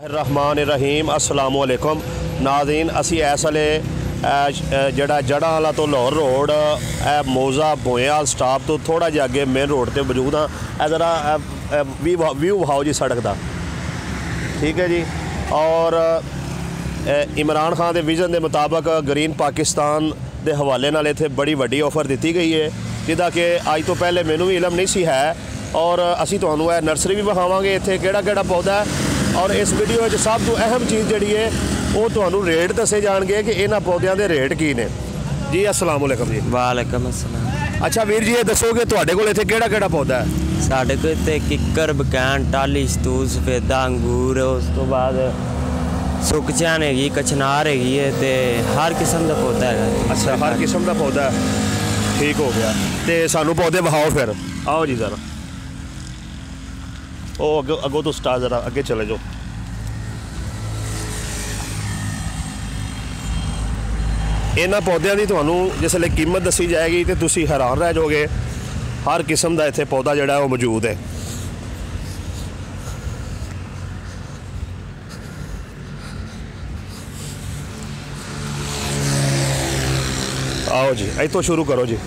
रहमान रहीम अस्सलाम वालेकुम नाज़रीन असी इस वेले जड़ा जड़ा वाला तो लाहौर रोड मोजा बोयाल स्टाप तो थोड़ा जिहा अगे मेन रोड पर मौजूद हाँ। ज़रा व्यू विखाओ जी सड़क का, ठीक है जी। और इमरान खान के विजन के मुताबिक ग्रीन पाकिस्तान के हवाले नाल इत्थे बड़ी वड्डी ऑफर दी गई है, जिहदा कि अज तो पहले मैनू भी इलम नहीं सी है। और असी तुहानू नर्सरी भी विखावांगे इत्थे किहड़ा पौधा है। और इस वीडियो में सब तो अहम चीज़ जी है वो तुहानू रेट दसे जाएंगे कि इन्हां पौधों के रेट की ने जी। अस्सलाम वालेकुम जी। वालेकुम अस्सलाम। अच्छा वीर जी, ये दसोगे तुहाडे कोल इत्थे किहड़ा पौधा है? साढ़े को इत्थे किक्कर, बकैन, टाली, शतूत, सफेदा, अंगूर, उस तो बाद सुकचैन हैगी, कचनार हैगी है, ते हर किस्म का पौधा है। अच्छा, हर किस्म का पौधा है, ठीक हो गया। तो सानू पौधे विखाओ फिर, आओ जी ज़रा। ओ अगो तो स्टार ज़रा अगे चले जाओ। इन्हां पौधों की तुहानू जिसले कीमत दसी जाएगी तो तुसी हैरान रह जाओगे। हर किस्म का इत्थे पौधा जिहड़ा वो मौजूद है। आओ जी, इतों शुरू करो जी।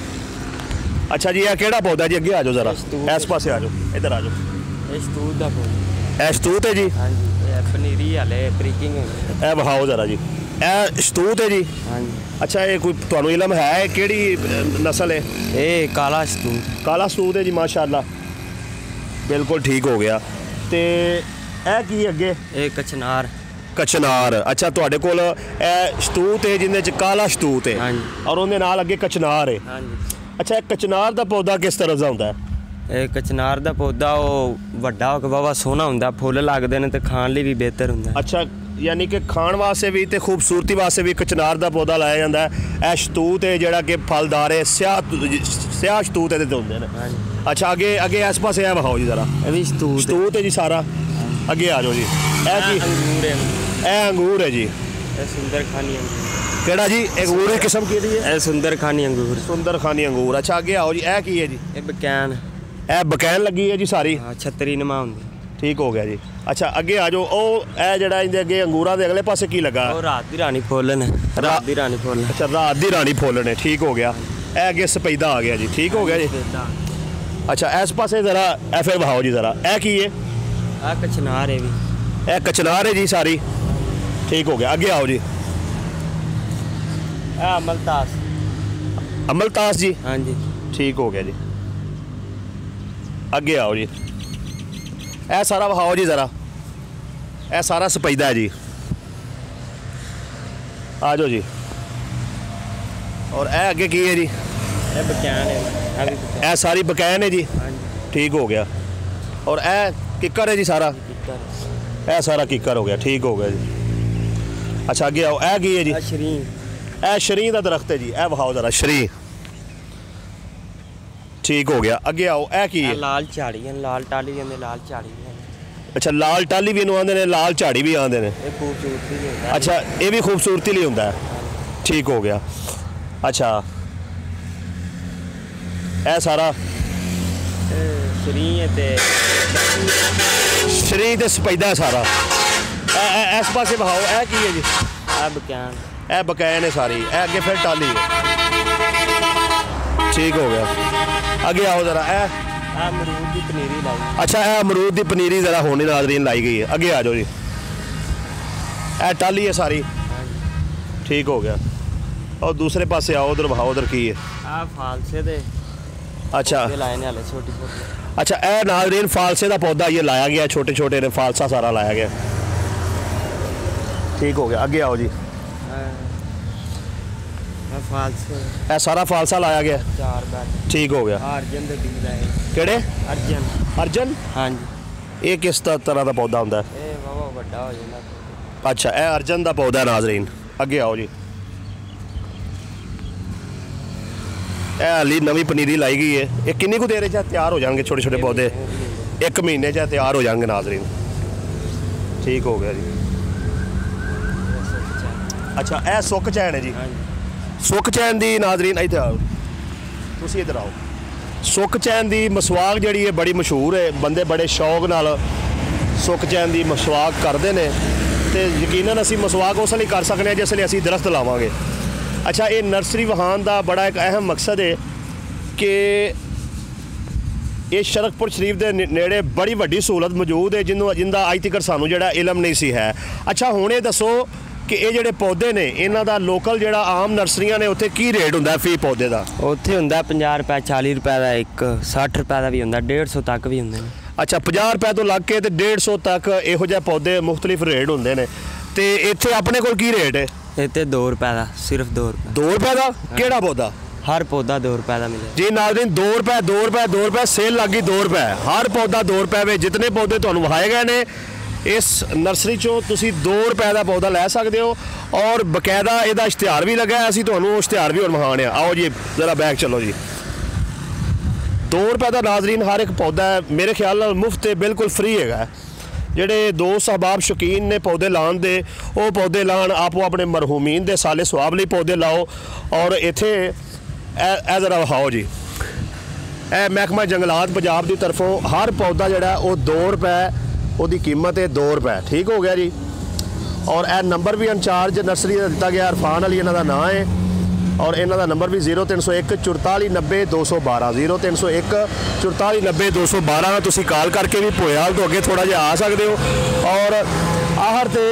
अच्छा जी, यह किहड़ा पौधा जी? अगे आ जाओ ज़रा, इस पासे आ जाओ, इधर आ जाओ। शतूत दा पौधा, शतूत है जी। हाँ जी, पनीरी हाले प्रीकिंग है। विखाओ ज़रा जी, शतूत है जी। हाँ जी। अच्छा, ये कोई तुहानू इलम है किहड़ी नस्ल है? ये काला शतूत। काला शतूत है जी, माशाअल्लाह, बिल्कुल ठीक हो गया। तो यह की अगे? ये कचनार। कचनार। अच्छा, तुहाडे कोल शतूत है जिंदे च काला शतूत है। हाँ जी। और उहदे नाल अगे कचनार है। हाँ जी। अच्छा, कचनार का पौधा किस तरह का होंदा है? ये कचनार का पौधा वो वड्डा होकर बाबा सोहना होंदा, फुੱਲ लगदे ने ते खाण लई भी बेहतर होंदा। अच्छा, यानी कि खाण वास्ते भी ते खूबसूरती वास्ते भी कचनार का पौधा लाया जाता है। यह शतूत है जिहड़ा कि फलदार है, स्याह शतूत इहदे ते होंदे ने। अच्छा, अगे अगे इस पासे विखाओ जी ज़रा। ये भी शतूत है जी सारा। अगे आ जाओ जी। अंगूर है। अंगूर है जी। सुंदर खानी अंगूर। केड़ा जी? अंगूर की किस्म की है? सुंदर खानी अंगूर। सुंदर खानी अंगूर। अच्छा, अगे आओ जी। यह की है जी? ये बकैन। यह बकैन लगी है जी सारी। हाँ, छतरी नुमा होंदी। ठीक हो गया जी। अच्छा, अगे आ जाओ। ओ ए जड़ा इहदे अगे अंगूरां दे अगले पासे की लगा? ओ रात दी रानी फुੱਲ ने। रात दी रानी फुੱਲ। अच्छा, रात दी रानी फुੱਲ ने, ठीक हो गया। ए अगे सफेदा आ गया जी, ठीक हो गया जी। अच्छा, इस पासे ज़रा ए फिर विखाओ जी ज़रा। ए की है? आ कचनार है भी। ए कचनार है जी सारी, ठीक हो गया। अगे आओ जी। अमलतास। अमलतास जी। हाँ जी, ठीक हो गया जी। अगे आओ जी। ए सारा विखाओ जी ज़रा। ए सारा सफेदा है जी। आ जाओ जी। और ए अगे की है जी? ये बकैन है। ए सारी बकैन है जी। हाँ जी। ठीक हो गया। और ए किक्कर है जी सारा? ए सारा किक्कर हो गया, ठीक हो गया जी। अच्छा, अगे आओ। ए की है जी? ए शरीं का दरख्त है जी। ए विखाओ ज़रा शरीं, ठीक हो गया। अगे आओ। ए की है? लाल झाड़ी है, लाल टाली कहते, लाल झाड़ी है। अच्छा, लाल टाली भी आते हैं, लाल झाड़ी भी आते हैं। खूबसूरती लिए होंदा। अच्छा, ये भी खूबसूरती लिए होंदा है, ठीक हो गया। अच्छा, ए सारा शरीं ते सफेदा सारा। इस पासे विखाओ। ए की है जी? बकैन। ए बकैन है सारी। ए अगे फिर टाली है, ठीक हो गया। अगे आओ ज़रा। ए अमरूद की पनीरी लाई। अच्छा, ए अमरूद की पनीरी ज़रा होने नाज़रीन लाई गई है। अगे आ जाओ जी। ए टाली है सारी, ठीक हो गया। और दूसरे पासे आओ, उधर विखाओ, उधर की है? फालसे दे। अच्छा, लाए ने हाले छोटी छोटी। अच्छा, ए नाज़रीन फालसे का पौधा ये लाया गया, छोटे छोटे ने फालसा सारा लाया गया, ठीक हो गया। अगे आओ जी। ए सारा फालसा लाया गया, 4 बैग, ठीक हो गया। अर्जन दे बीज लाए। केड़े? अर्जन। अर्जन? हाँ जी। ये किस तरह का पौधा होंदा है? ये बाबा बड़ा हो जाता। अच्छा, ए अर्जन का पौधा है नाज़रीन। अगे आओ जी। ए हाली नवी पनीरी लाई गई है। ये किन्नी को देर च तैयार हो जाएंगे छोटे छोटे पौधे? 1 महीने च तैयार हो जाएंगे नाज़रीन, ठीक हो गया जी। अच्छा, ए सुक चैन है जी। सुक चैन की नाज़रीन इधर आओ, तुसी इधर आओ। सुक चैन की मसवाक जी है बड़ी मशहूर है, बंदे बड़े शौक नाल ਸੁੱਕ ਚੈਨ ਦੀ ਮਸਵਾਕ ਕਰਦੇ ਨੇ ਤੇ ਯਕੀਨਨ ਅਸੀਂ ਮਸਵਾਕ ਉਸ ਲਈ ਕਰ ਸਕਦੇ ਹਾਂ ਜਿਸ ਲਈ ਅਸੀਂ ਦਰਖਤ ਲਾਵਾਂਗੇ। ਅੱਛਾ, ਇਹ ਨਰਸਰੀ ਵਹਾਨ ਦਾ ਬੜਾ ਇੱਕ ਅਹਿਮ ਮਕਸਦ ਹੈ ਕਿ ਇਹ ਸ਼ਰਕਪੁਰ ਸ਼ਰੀਫ ਦੇ ਨੇੜੇ ਬੜੀ ਵੱਡੀ ਸਹੂਲਤ ਮੌਜੂਦ ਹੈ ਜਿੰਦਾ ਅੱਜ ਤੱਕ ਸਾਨੂੰ ਜਿਹੜਾ ਇਲਮ ਨਹੀਂ ਸੀ ਹੈ। ਅੱਛਾ, ਹੁਣ ਇਹ ਦੱਸੋ ਕਿ ਇਹ ਜਿਹੜੇ ਪੌਦੇ ਨੇ ਇਹਨਾਂ ਦਾ ਲੋਕਲ ਜਿਹੜਾ ਆਮ ਨਰਸਰੀਆਂ ਨੇ ਉੱਥੇ ਕੀ ਰੇਟ ਹੁੰਦਾ ਫੀ ਪੌਦੇ ਦਾ? ਉੱਥੇ ਹੁੰਦਾ 50 ਰੁਪਏ 40 ਰੁਪਏ ਦਾ ਇੱਕ, 60 ਰੁਪਏ ਦਾ ਵੀ ਹੁੰਦਾ, 150 ਤੱਕ ਵੀ ਹੁੰਦੇ ਨੇ। ਅੱਛਾ, 50 ਰੁਪਏ ਤੋਂ ਲੱਗ ਕੇ ਤੇ 150 ਤੱਕ ਇਹੋ ਜਿਹੇ ਪੌਦੇ ਮੁਖਤਲਿਫ ਰੇਟ ਹੁੰਦੇ ਨੇ। ਤੇ ਇੱਥੇ ਆਪਣੇ ਕੋਲ ਕੀ ਰੇਟ ਹੈ? ਇੱਥੇ 2 ਰੁਪਏ ਦਾ, ਸਿਰਫ 2 ਰੁਪਏ। 2 ਰੁਪਏ ਦਾ ਕਿਹੜਾ ਪੌਦਾ? ਹਰ ਪੌਦਾ 2 ਰੁपए ਦਾ ਮਿਲੇ जी। नाज़रीन 2 रुपए 2 रुपए 2 रुपए सेल लग गई। 2 रुपए हर पौधा 2 रुपए में जितने पौधे तुहानू विखाए गए ने इस नर्सरी चों तुसी 2 रुपए का पौधा लै सकते हो और बकायदा इहदा इश्तिहार भी लगा है। असीं तुहानू इश्तिहार भी हुण विखाने आ। आओ जी जरा बैक चलो जी। 2 रुपए का नाज़रीन हर एक पौधा है, मेरे ख्याल नाल मुफ्त बिल्कुल फ्री है। ਜਿਹੜੇ ਦੋਸਤ ਅਹਿਬਾਬ ਸ਼ੌਕੀਨ ਨੇ ਪੌਦੇ ਲਾਉਣ ਦੇ ਉਹ ਪੌਦੇ ਲਾਉਣ, ਆਪੋ ਆਪਣੇ ਮਰਹੂਮੀਨ ਦੇ ਸਾਲੇ ਸਵਾਬ ਲਈ ਪੌਦੇ ਲਾਓ। ਔਰ ਇੱਥੇ ਇਹ ਜ਼ਰਾ ਵਿਖਾਓ ਜੀ, ਇਹ ਮਹਿਕਮਾ ਜੰਗਲਾਤ ਪੰਜਾਬ ਦੀ ਤਰਫੋਂ ਹਰ ਪੌਦਾ ਜਿਹੜਾ ਉਹ 2 ਰੁਪਏ ਉਹਦੀ ਕੀਮਤ ਹੈ। 2 ਰੁਪਏ ਠੀਕ ਹੋ ਗਿਆ ਜੀ। ਔਰ ਇਹ ਨੰਬਰ ਵੀ ਇੰਚਾਰਜ ਨਰਸਰੀ ਦਾ ਦਿੱਤਾ ਗਿਆ, ਇਰਫਾਨ ਅਲੀ ਇਹਨਾਂ ਦਾ ਨਾਂ ਹੈ। ਔਰ ਇਹਨਾਂ ਦਾ ਨੰਬਰ ਵੀ 0301 44 90 212 0301 44 90 212 ਤੁਸੀਂ ਕਾਲ ਕਰਕੇ ਵੀ ਭੋਇਆਲ ਤੋਂ ਅੱਗੇ ਥੋੜਾ ਜਿਹਾ ਆ ਸਕਦੇ ਹੋ। ਔਰ ਆਖਰ ਤੇ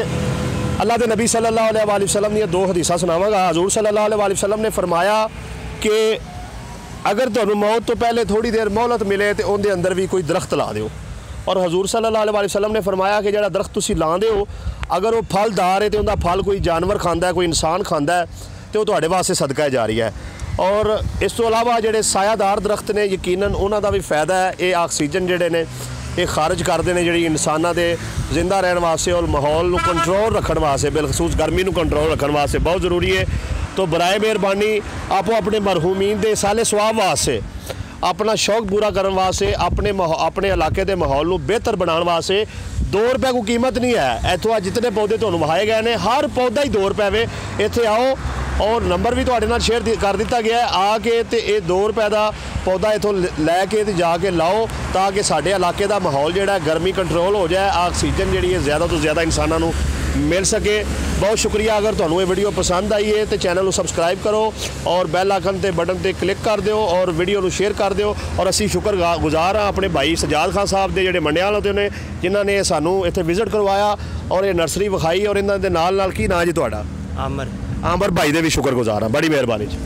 ਅੱਲਾਹ ਦੇ ਨਬੀ सल्लल्लाहु अलैहि वसल्लम ਦੀਆਂ 2 ਹਦੀਸਾਂ ਸੁਣਾਵਾਂਗਾ। ਹਜ਼ੂਰ सल्लल्लाहु अलैहि वसल्लम ने फरमाया कि अगर तुहानू मौत तो पहले थोड़ी देर मोहलत मिले तो उनके अंदर भी कोई दरख्त ला दो। और हजूर सल्लल्लाहु अलैहि वसल्लम ने फरमाया कि जो दरख्त तुसी लाते हो अगर वो फलदार है तो उनका फल कोई जानवर खाता है, कोई इंसान खाता है तो वो तुहाडे वास्ते सदका जारी है। और इस तो अलावा जोड़े सायादार दरख्त ने यकीनन उन्होंने भी फायदा है। ये ऑक्सीजन जोड़े ने ये खारिज करते हैं जी इंसानों के जिंदा रहने वास्ते और माहौल को कंट्रोल रखने वास्ते, बिलखसूस गर्मी को कंट्रोल रखने वास्ते बहुत ज़रूरी है। तो बराए मेहरबानी आपो अपने मरहूमीन के साले सवाब वास्ते, अपना शौक पूरा करने वास्ते, अपने इलाके के माहौल को बेहतर बनाने वास्ते 2 रुपए को कीमत नहीं है। इतों जितने पौधे तुहानू विखाए गए हैं हर पौधा ही 2 रुपए वे। इत्थे आओ और नंबर भी तुहाडे नाल शेयर कर दिता गया है। आके तो ये 2 रुपए का पौधा इतों लैके ते जाके लाओ ताकि साडे इलाके का माहौल जिहड़ा गर्मी कंट्रोल हो जाए, ऑक्सीजन जिहड़ी है ज़्यादा तो ज़्यादा इंसानों नू मिल सके। बहुत शुक्रिया। अगर तुहानू ये वीडियो पसंद आई है तो चैनल को सबसक्राइब करो और बैल आइकन ते बटन ते क्लिक कर दो और वीडियो को शेयर कर दो। और असी शुक्रगुजार हाँ अपने भाई सजाद खान साहब के जोड़े मंडियाल होते ने जिन्होंने सानू इत्थे विजिट करवाया और ये नर्सरी विखाई। और इन्हां दे नाल की नाम जी तुहाडा? आमर। आमर भाई दे भी शुक्रगुजार हाँ, बड़ी मेहरबानी जी।